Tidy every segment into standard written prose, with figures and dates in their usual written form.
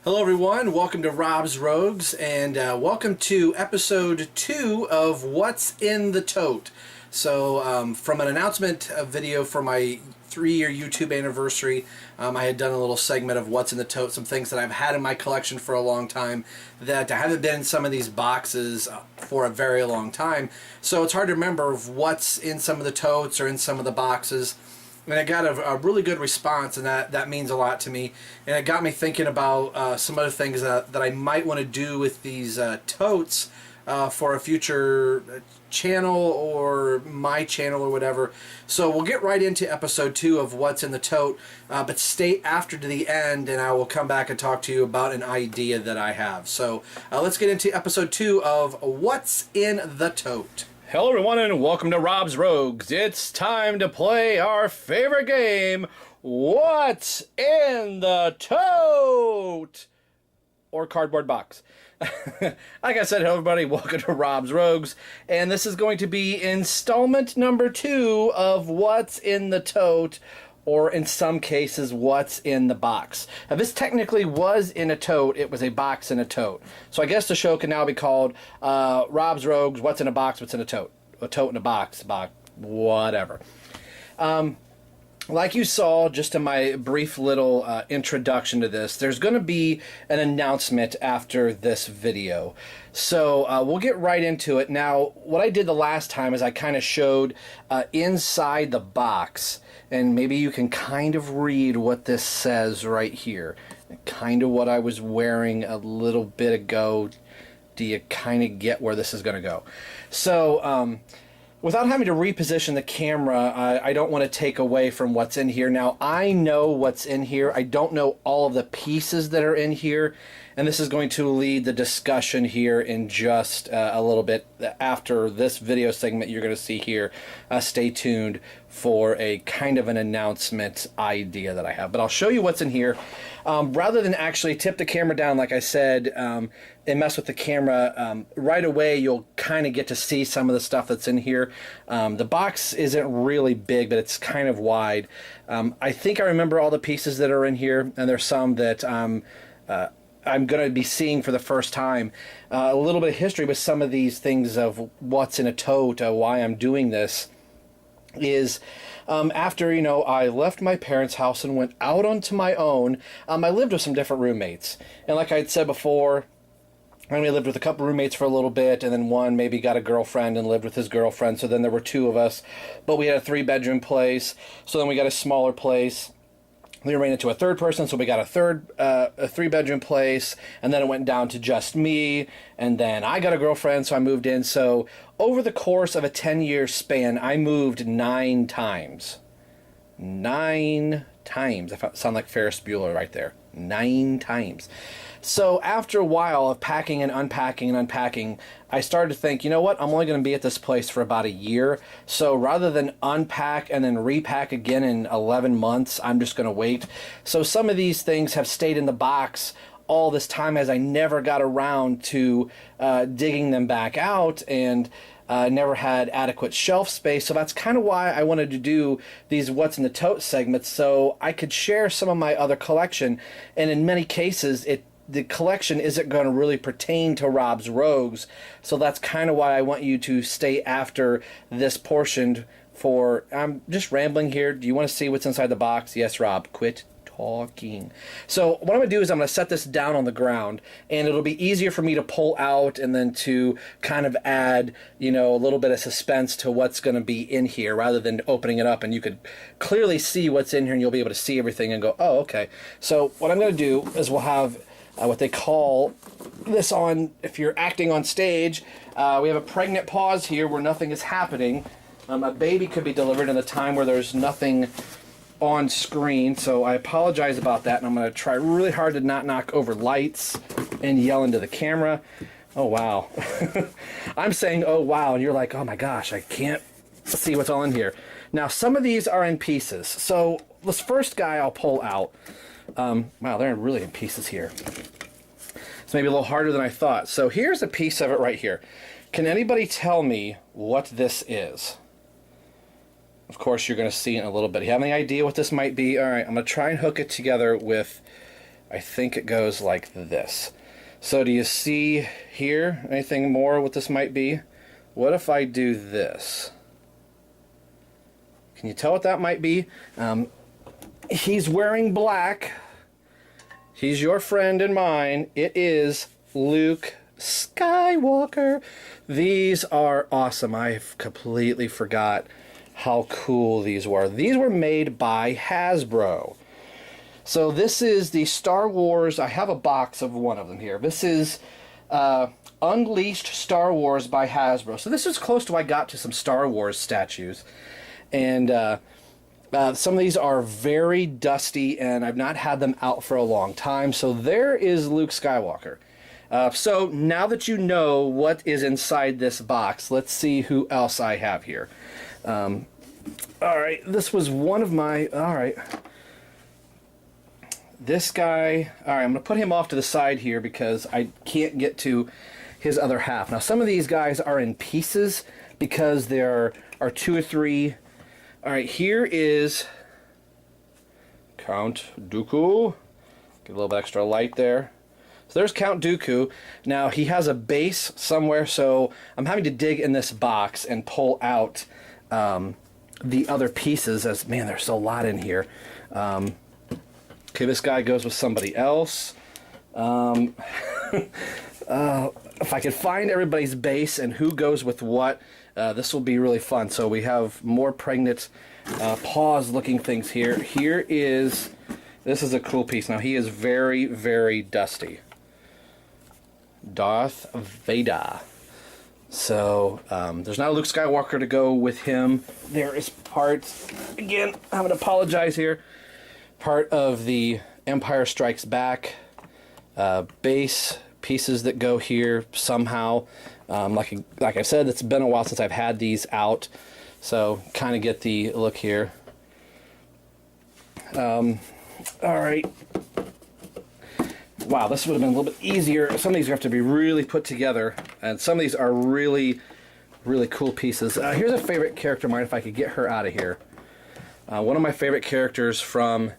Hello everyone, welcome to Rob's Rogues, and welcome to episode 2 of What's in the Tote. So from an announcement video for my 3-year YouTube anniversary, I had done a little segment of What's in the Tote, some things that I've had in my collection for a long time that I haven't been in some of these boxes for a very long time. So it's hard to remember what's in some of the totes or in some of the boxes. And I got a really good response, and that means a lot to me. And it got me thinking about some other things that I might want to do with these totes for a future channel or my channel or whatever. So we'll get right into episode 2 of What's in the Tote, but stay after to the end and I will come back and talk to you about an idea that I have. So let's get into episode 2 of What's in the Tote. Hello everyone and welcome to Rob's Rogues. It's time to play our favorite game, What's in the Tote? Or cardboard box. Like I said, hello everybody, welcome to Rob's Rogues. And this is going to be installment number 2 of What's in the Tote, or in some cases, What's in the Box. Now this technically was in a tote, it was a box in a tote. So I guess the show can now be called Rob's Rogues, What's in a Box, What's in a Tote. A tote in a box, whatever. Like you saw just in my brief little introduction to this, there's going to be an announcement after this video. So we'll get right into it. Now, what I did the last time is I kind of showed inside the box, and maybe you can kind of read what this says right here. Kind of what I was wearing a little bit ago. Do you kind of get where this is going to go? So, without having to reposition the camera, I don't want to take away from what's in here. Now, I know what's in here. I don't know all of the pieces that are in here, and this is going to lead the discussion here in just a little bit after this video segment you're going to see here. Stay tuned for a kind of an announcement idea that I have. But I'll show you what's in here. Rather than actually tip the camera down, like I said, and mess with the camera, right away you'll kind of get to see some of the stuff that's in here. The box isn't really big, but it's kind of wide. I think I remember all the pieces that are in here, and there's some that I'm going to be seeing for the first time. A little bit of history with some of these things of what's in a tote, why I'm doing this, is after, I left my parents' house and went out onto my own, I lived with some different roommates. And like I'd said before, I lived with a couple roommates for a little bit, and then one maybe got a girlfriend and lived with his girlfriend, so then there were 2 of us. But we had a 3-bedroom place, so then we got a smaller place. We ran into a third person, so we got a 3-bedroom place, and then it went down to just me, and then I got a girlfriend, so I moved in. So over the course of a 10-year span, I moved 9 times. 9 times. I sound like Ferris Bueller right there. 9 times. So after a while of packing and unpacking, I started to think, you know what, I'm only going to be at this place for about a year. So rather than unpack and then repack again in 11 months, I'm just going to wait. So some of these things have stayed in the box all this time as I never got around to digging them back out, and never had adequate shelf space. So that's kind of why I wanted to do these What's in the Tote segments, so I could share some of my other collection. And in many cases, the collection isn't going to really pertain to Rob's Rogues. So that's kind of why I want you to stay after this portion for... I'm just rambling here. Do you want to see what's inside the box? Yes, Rob. Quit talking. So what I'm going to do is I'm going to set this down on the ground, and it'll be easier for me to pull out and then to kind of add, a little bit of suspense to what's going to be in here, rather than opening it up and you could clearly see what's in here and you'll be able to see everything and go, oh, okay. So what I'm going to do is we'll have what they call this on, if you're acting on stage, we have a pregnant pause here where nothing is happening. A baby could be delivered in a time where there's nothing on screen, so I apologize about that, and I'm going to try really hard to not knock over lights and yell into the camera. Oh wow. I'm saying oh wow, and you're like, oh my gosh, I can't see what's all in here. Now some of these are in pieces, so this first guy I'll pull out. Wow, they're really in pieces here. It's maybe a little harder than I thought. So here's a piece of it right here. Can anybody tell me what this is? Of course, you're going to see it in a little bit. You have any idea what this might be? All right, I'm going to try and hook it together with I think it goes like this. So do you see here anything more what this might be? What if I do this? Can you tell what that might be? He's wearing black. He's your friend and mine. It is Luke Skywalker. These are awesome. I completely forgot how cool these were. These were made by Hasbro. So this is the Star Wars. I have a box of one of them here. This is Unleashed Star Wars by Hasbro. So this is close to I got to some Star Wars statues. And some of these are very dusty, and I've not had them out for a long time. So there is Luke Skywalker. So now that you know what is inside this box, let's see who else I have here. All right, this was one of my... All right. This guy... All right, I'm going to put him off to the side here because I can't get to his other half. Now, some of these guys are in pieces because there are 2 or 3... All right, here is Count Dooku. Get a little bit extra light there. So there's Count Dooku. Now, he has a base somewhere, so I'm having to dig in this box and pull out the other pieces. As man, there's a lot in here. Okay, this guy goes with somebody else. If I could find everybody's base and who goes with what, this will be really fun. So we have more pregnant paws-looking things here. This is a cool piece. Now, he is very, very dusty. Darth Vader. So, there's not a Luke Skywalker to go with him. There is parts, again, I'm going to apologize here, part of the Empire Strikes Back base pieces that go here somehow. Like I said, it's been a while since I've had these out, so kind of get the look here. All right. Wow, this would have been a little bit easier. Some of these have to be really put together, and some of these are really, really cool pieces. Here's a favorite character of mine, if I could get her out of here. One of my favorite characters from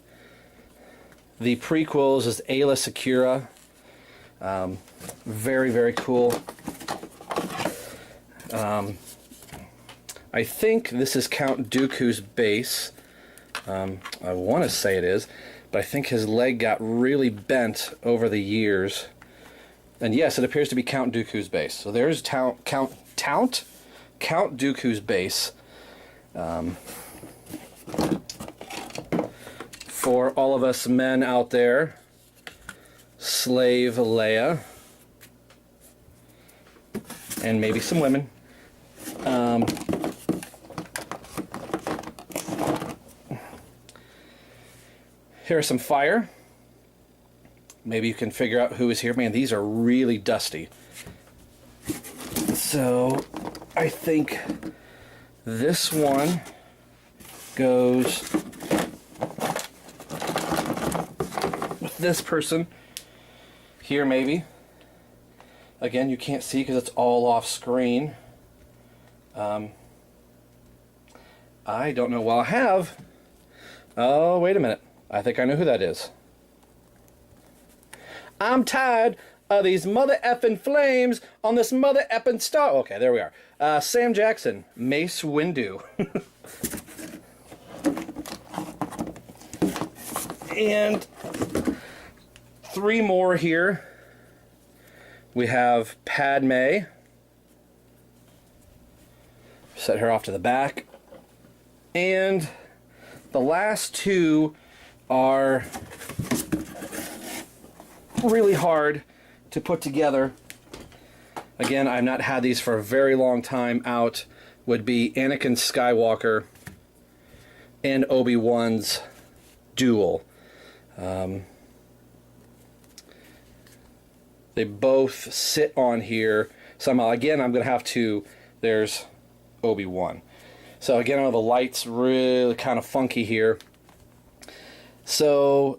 the prequels is Aayla Secura. Very, very cool. I think this is Count Dooku's base. I want to say it is, but I think his leg got really bent over the years. And yes, it appears to be Count Dooku's base. So there's Count Dooku's base. For all of us men out there, Slave Leia, and maybe some women. Here's some fire. Maybe you can figure out who is here. Man, these are really dusty. So I think this one goes with this person here, maybe. Again, you can't see because it's all off screen. I don't know. Well, I have. Oh, wait a minute. I think I know who that is. I'm tired of these mother effing flames on this mother effing star. Okay, there we are. Sam Jackson, Mace Windu. And 3 more here. We have Padme. Set her off to the back. And the last 2 are really hard to put together. Again, I've not had these for a very long time out. Would be Anakin Skywalker and Obi-Wan's duel. They both sit on here somehow. Again, I'm going to have to... There's Obi-Wan. So again, all the lights really kind of funky here. So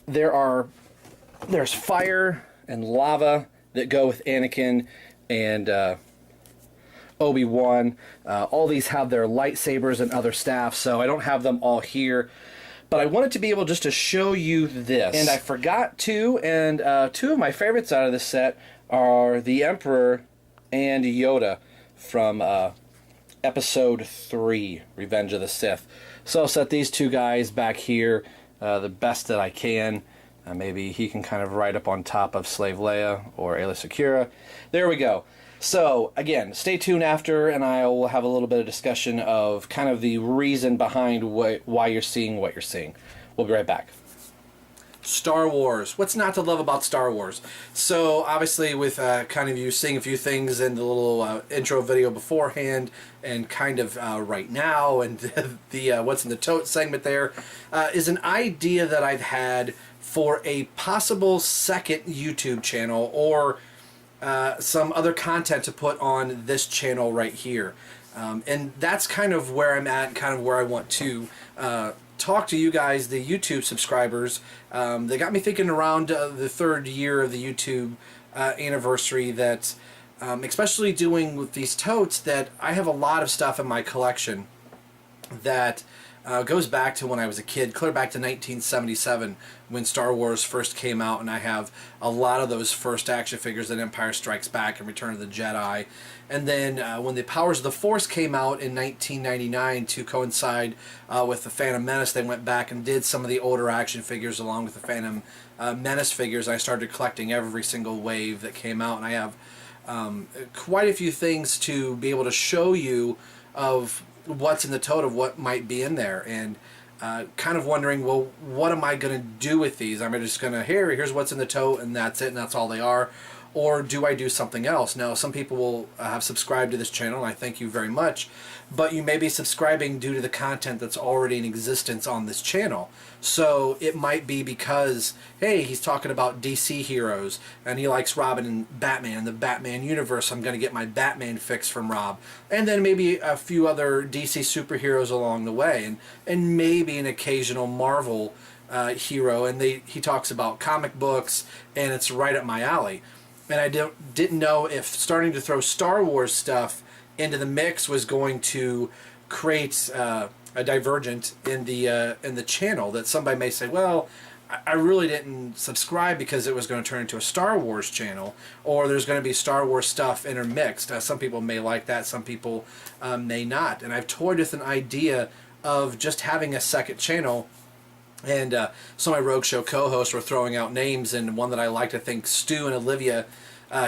there's fire and lava that go with Anakin and Obi-Wan. All these have their lightsabers and other staff, so I don't have them all here. but I wanted to be able just to show you this. And I forgot to, and two of my favorites out of this set are the Emperor and Yoda from Episode 3, Revenge of the Sith. So I'll set these two guys back here the best that I can. Maybe he can kind of ride up on top of Slave Leia or Aayla Secura. There we go. So, again, stay tuned after, and I will have a little bit of discussion of kind of the reason behind why you're seeing what you're seeing. We'll be right back. Star Wars. What's not to love about Star Wars? So, obviously, with kind of you seeing a few things in the little intro video beforehand, and kind of right now, and the What's in the Tote segment there, is an idea that I've had for a possible second YouTube channel, or some other content to put on this channel right here. And that's kind of where I'm at, kind of where I want to talk to you guys, the YouTube subscribers. They got me thinking around the third year of the YouTube anniversary, that especially doing with these totes, that I have a lot of stuff in my collection that goes back to when I was a kid, clear back to 1977 when Star Wars first came out, and I have a lot of those first action figures in Empire Strikes Back and Return of the Jedi. And then when the Powers of the Force came out in 1999 to coincide with the Phantom Menace, they went back and did some of the older action figures along with the Phantom Menace figures. I started collecting every single wave that came out, and I have quite a few things to be able to show you of what's in the tote, of what might be in there, and kind of wondering, well, what am I going to do with these? Am I just going to, here's what's in the tote, and that's it, and that's all they are? Or do I do something else? Now, some people will have subscribed to this channel, and I thank you very much, but you may be subscribing due to the content that's already in existence on this channel. So it might be because, hey, he's talking about DC heroes, and he likes Robin and Batman, the Batman universe. I'm going to get my Batman fix from Rob. And then maybe a few other DC superheroes along the way, and maybe an occasional Marvel hero. And he talks about comic books, and it's right up my alley. And I didn't know if starting to throw Star Wars stuff into the mix was going to create a divergent in the channel, that somebody may say, well, I really didn't subscribe because it was going to turn into a Star Wars channel, or there's going to be Star Wars stuff intermixed. Some people may like that, some people may not. And I've toyed with an idea of just having a second channel. And some of my Rogue Show co-hosts were throwing out names, and one that I liked, I think Stu and Olivia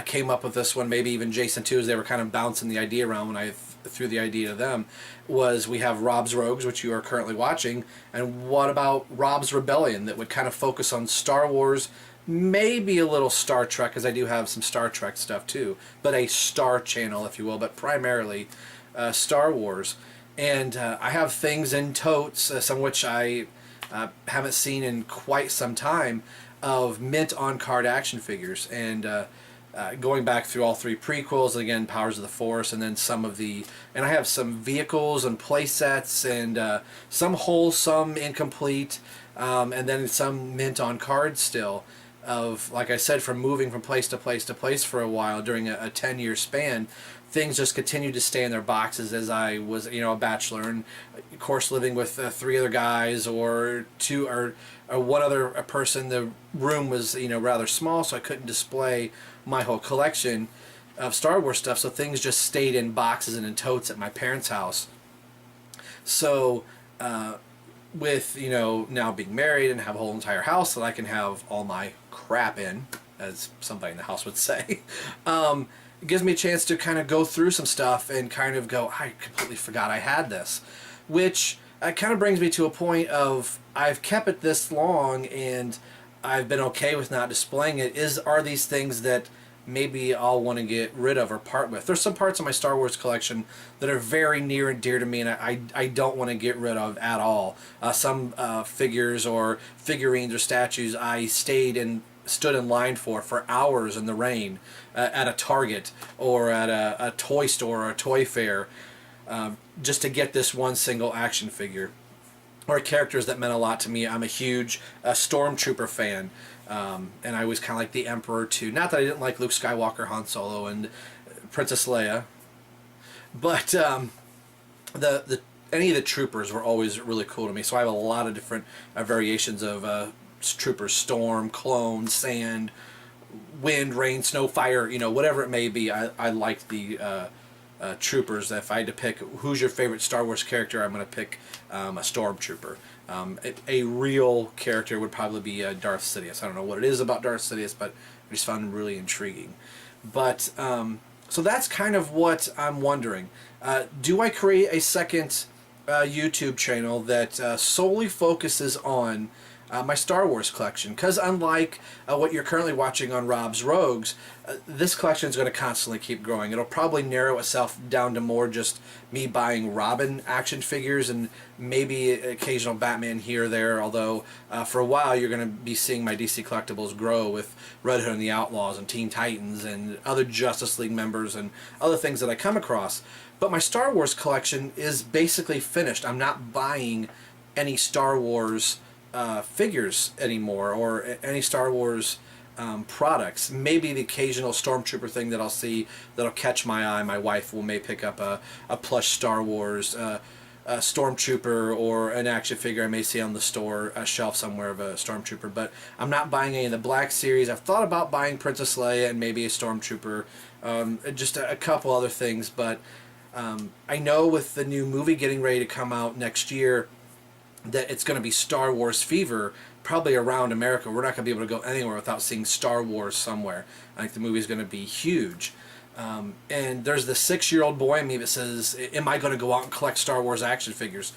came up with this one, maybe even Jason too, as they were kind of bouncing the idea around when I threw the idea to them, was we have Rob's Rogues, which you are currently watching, and what about Rob's Rebellion, that would kind of focus on Star Wars, maybe a little Star Trek, because I do have some Star Trek stuff too, but a Star channel, if you will, but primarily Star Wars. And I have things in totes, some of which I haven't seen in quite some time, of mint on-card action figures, and going back through all three prequels, again, Powers of the Force, and then some of the, and I have some vehicles and play sets, and some whole, some incomplete, and then some mint on cards still, of, like I said, from moving from place to place to place for a while during a 10-year span. Things just continued to stay in their boxes as I was, a bachelor, and of course living with three other guys, or two, or one other person. The room was, rather small, so I couldn't display my whole collection of Star Wars stuff, so things just stayed in boxes and in totes at my parents' house. So with, now being married and have a whole entire house that I can have all my crap in, as somebody in the house would say, it gives me a chance to kind of go through some stuff and kind of go, I completely forgot I had this. Which kind of brings me to a point of, I've kept it this long and I've been okay with not displaying it. Are these things that maybe I'll want to get rid of or part with? There's some parts of my Star Wars collection that are very near and dear to me, and I don't want to get rid of at all. Some figures or figurines or statues I stood in line for hours in the rain at a Target or at a toy store or a toy fair, just to get this one single action figure. Or characters that meant a lot to me. I'm a huge Stormtrooper fan, and I was kind of like the Emperor too. Not that I didn't like Luke Skywalker, Han Solo, and Princess Leia, but the any of the troopers were always really cool to me. So I have a lot of different variations of troopers: storm, clone, sand, wind, rain, snow, fire. You know, whatever it may be. I like the troopers. If I had to pick who's your favorite Star Wars character, I'm going to pick a stormtrooper. A real character would probably be Darth Sidious. I don't know what it is about Darth Sidious, but I just found him really intriguing. But so that's kind of what I'm wondering. Do I create a second YouTube channel that solely focuses on my Star Wars collection? Because unlike what you're currently watching on Rob's Rogues, this collection is going to constantly keep growing. It'll probably narrow itself down to more just me buying Robin action figures and maybe occasional Batman here or there, although for a while you're going to be seeing my DC collectibles grow with Red Hood and the Outlaws and Teen Titans and other Justice League members and other things that I come across. But my Star Wars collection is basically finished. I'm not buying any Star Wars figures anymore, or any Star Wars products. Maybe the occasional Stormtrooper thing that I'll see that'll catch my eye. My wife may pick up a plush Star Wars Stormtrooper, or an action figure I may see on the store shelf somewhere of a Stormtrooper. But I'm not buying any of the Black Series. I've thought about buying Princess Leia and maybe a Stormtrooper, just a couple other things. But I know with the new movie getting ready to come out next year, that it's going to be Star Wars fever probably around America. We're not going to be able to go anywhere without seeing Star Wars somewhere. I think the movie's going to be huge. And there's the 6-year-old boy in me that says, am I going to go out and collect Star Wars action figures?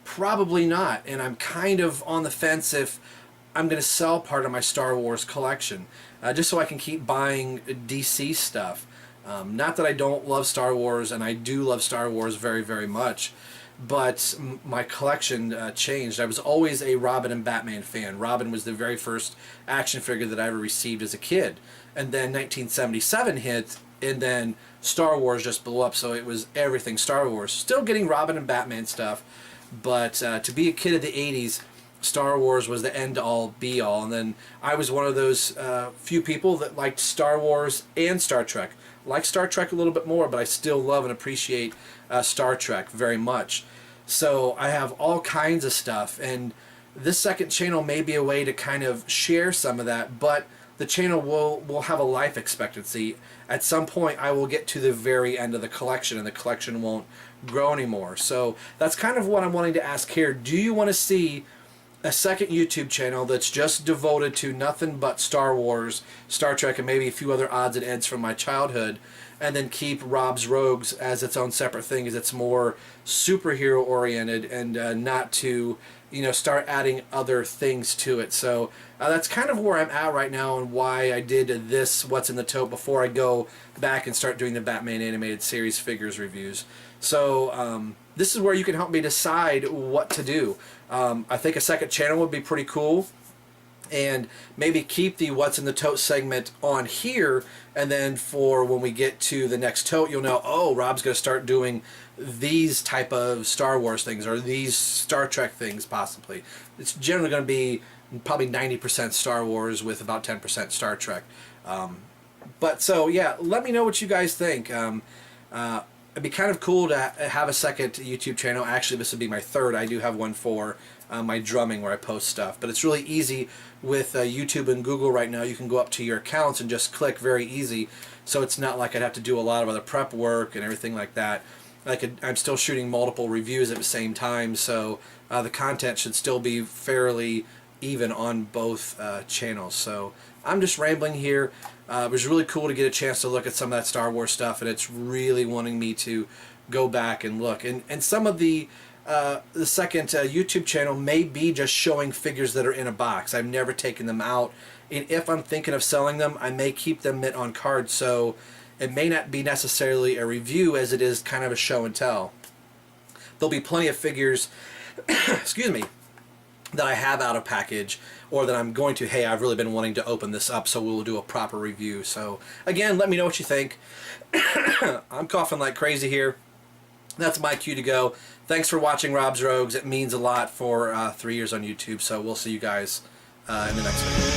Probably not. And I'm kind of on the fence if I'm going to sell part of my Star Wars collection, just so I can keep buying DC stuff. Not that I don't love Star Wars, and I do love Star Wars very, very much. But my collection changed. I was always a Robin and Batman fan. Robin was the very first action figure that I ever received as a kid. And then 1977 hit, and then Star Wars just blew up, so it was everything Star Wars. Still getting Robin and Batman stuff, but to be a kid of the 80s, Star Wars was the end-all, be-all. And then I was one of those few people that liked Star Wars and Star Trek. Like Star Trek a little bit more, but I still love and appreciate Star Trek very much. So I have all kinds of stuff, and this second channel may be a way to kind of share some of that, but the channel will have a life expectancy. At some point I will get to the very end of the collection, and the collection won't grow anymore. So that's kind of what I'm wanting to ask here. Do you want to see a second YouTube channel that's just devoted to nothing but Star Wars, Star Trek, and maybe a few other odds and ends from my childhood, and then keep Rob's Rogues as its own separate thing, as it's more superhero oriented, and not to, you know, start adding other things to it? So that's kind of where I'm at right now, and why I did this What's in the Tote before I go back and start doing the Batman animated series figures reviews. So this is where you can help me decide what to do. I think a second channel would be pretty cool, and maybe keep the What's in the Tote segment on here, and then for when we get to the next tote, you'll know, oh, Rob's going to start doing these type of Star Wars things, or these Star Trek things possibly. It's generally going to be probably 90% Star Wars with about 10% Star Trek. But so, yeah, let me know what you guys think. It'd be kind of cool to have a second YouTube channel. Actually, this would be my third. I do have one for my drumming where I post stuff. But it's really easy with YouTube and Google right now. You can go up to your accounts and just click, very easy. So it's not like I'd have to do a lot of other prep work and everything like that. I'm still shooting multiple reviews at the same time, so the content should still be fairly even on both channels. So I'm just rambling here. It was really cool to get a chance to look at some of that Star Wars stuff, and it's really wanting me to go back and look. And some of the second YouTube channel may be just showing figures that are in a box. I've never taken them out, and if I'm thinking of selling them, I may keep them mint on card, so it may not be necessarily a review as it is kind of a show and tell. There'll be plenty of figures excuse me, that I have out of package, or that I'm going to, hey, I've really been wanting to open this up, so we'll do a proper review. So again, let me know what you think. I'm coughing like crazy here. That's my cue to go. Thanks for watching Rob's Rogues. It means a lot for 3 years on YouTube, so we'll see you guys in the next video.